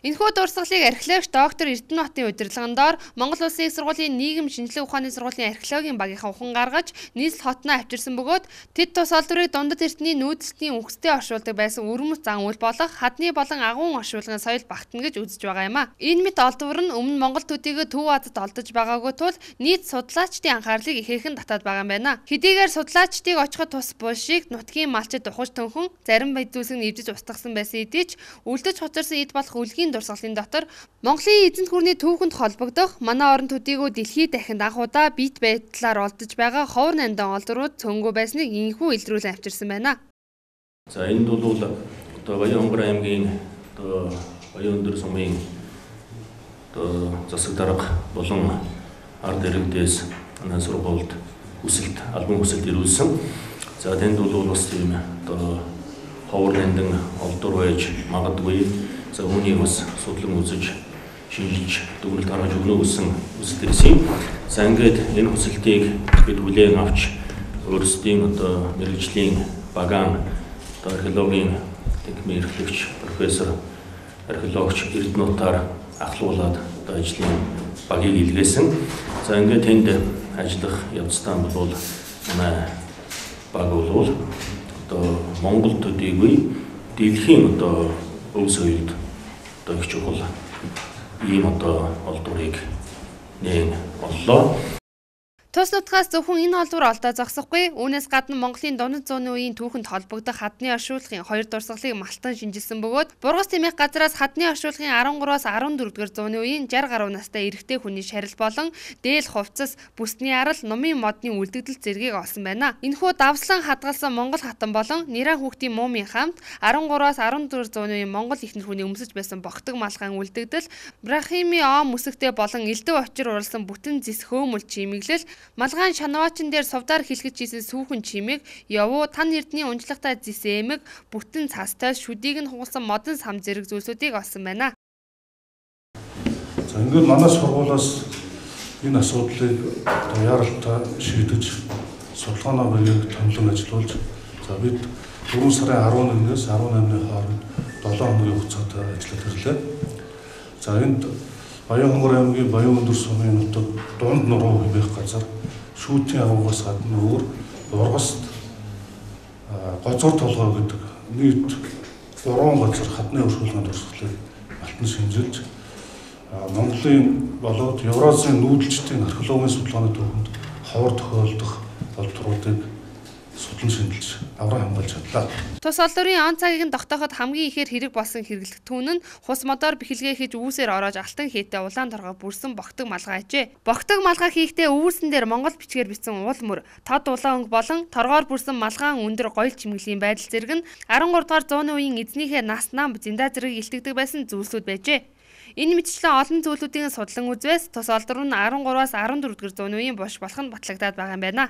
Энэхүү дурсгалыг археологч доктор Эрдэнэтбатын удирдлагын доор Монгол Улсын их сургуулийн нийгэм шинжилгээ ухааны сургуулийн археологийн багийнхан ухаан гаргаж нийслэл хотноо авчирсан бөгөөд тэд тус олдврыг Дундад Эрдэнэ нүүдэлтийн үндэстэй оршуулдаг байсан өрмөц зан үйл болох хадны болон агуун оршуулгын соёл багтана гэж үзэж байгаа юм а. Энэ мэт олдвор нь өмнө Монгол төдийгүй Төв Азад олдож байгаагүй тул нийт судлаачдын анхаарлыг ихээхэн татаад байгаа юм байна. Хэдийгээр судлаачдыг очиход тус булшийг нутгийн малчид ухаж төнхөн зарим байд зүйлсийг нэвжиж устгасан байсан хэдий ч үлдэж хоцорсон эд болох үлгийн дурсгалын дотор Монголын эзэнт гүрний түүхэнд холбогдох манай орон төдийгүй дэлхийд дахинд анх удаа бит байдлаар олдож байгаа ховор нандин олдврууд цөөнгүй байсныг инхүү илрүүлэн авчирсан байна. За энд бол Баян-Хонгор аймгийн Баян өндөр сумын засаг дарга болон ард иргэдээс манай сургуульд албан хүсэлт ирүүлсэн. За тэнд бол бас тийм ховор нандин олдвор байж магадгүй. За үүнийг бас судлан үзэж шинжилж дүгнэлт гаргаж өгнө гэсэн хүсэлт ирсэн. За ингээд энэ хүсэлтийг бид хүлээн авч өөрсдийн мэргэжлийн багаан археологийн техникийн эрхлэгч профессор археологч Эрдэнэтбатаар ахлуулад ажлын багийг илгээсэн. За ингээд тэнд ажиллах явцдаа бол манай баг бол Монгол төдийгүй дэлхийн өв соёлд их чухал ийм олдврыг нээн оллоо. Тус нутгаас зөвхөн энэ олдвор олдоо зогсохгүй. Үүнээс гадна Монголын дундад зууны үеийн түүхэнд холбогдох хадны оршуулгын 2 дурсгалыг малтан шинжилсэн бөгөөд Бургас тэмээх газраас хадны оршуулгын 13-аас 14-р зууны үеийн 60 гаруй настай эрэгтэй хүний шарил болон дээл хувцас, бүсний арал, нумын модны үлдэгдэл зэргийг олсон байна. Энэхүү давслан хадгалсан Монгол хатан болон Нэран хүүхдийн мумийн хамт 13-аас 14-р зууны үеийн Монгол ихнэр хүний өмсөж байсан богтог малгайн үлдэгдэл, Брахими ом үсэгтэй болон элдв очир уралсан бүтэн зис хөөмөл чимэглэл, малгайн шанаваачин дээр сувдаар хэлгэж хийсэн сүүхэн чимэг, явуу, тан эрдний унжлагтай зис эмэг, бүтэн цастай шүдийг нь хугалсан модон сам зэрэг зүйлсүүдийг олсон байна. За ингээд манай сургуулиас энэ асуудлыг яаралтай шийдэж судалгааны багийг томлон ажиллуулж бид 4 сарын 11-ээс 18-ны хооронд 7 хоногийн хугацаатай ажиллаж ирлээ. За энд Баян-Хонгор аймгийн Баян өндөр сумын нутаг дунд нуруу хэмээх газар шүүтийн агуугаас гадна өөр Бургаст Гозгор толгой гэдэг нийт 3 газар хадны өршүүлгийн дурсгалыг алтан шинжилж Монголын болоод Евразийн нүүдэлчдийн археологийн судалгааны түүхэнд ховор тохиолдох олдвруудыг судлан шинжилж авраа хамгаалж чадлаа. Тус олдврын он цагийг нь тогтооход хамгийн ихээр хэрэг болсон хэрэглэгтүүн нь хус модоор бэхэлгээ хийж үүсээр ороож алтан хийтэй улаан торгоо бүрсэн богтог малгай ажээ. Богтог малгай хийхдээ үүсэн дээр Монгол бичгээр бичсэн уул мөр, тод улаан өнгө болон торгоор бүрсэн малгаан өндөр гоёл чимэглэлийн байдал зэрэг нь 13 дугаар зууны үеийн эзнийхээ нас нам зиндаа зэрэг илтгэдэг байсан зүйлсүүд байжээ. Энэ мэтчлэн олон зүйлүүдийн судлан үзвээс тус олдвор нь 13-аас 14-р зууны үеийн булш болох нь батлагдаад байгаа юм байна.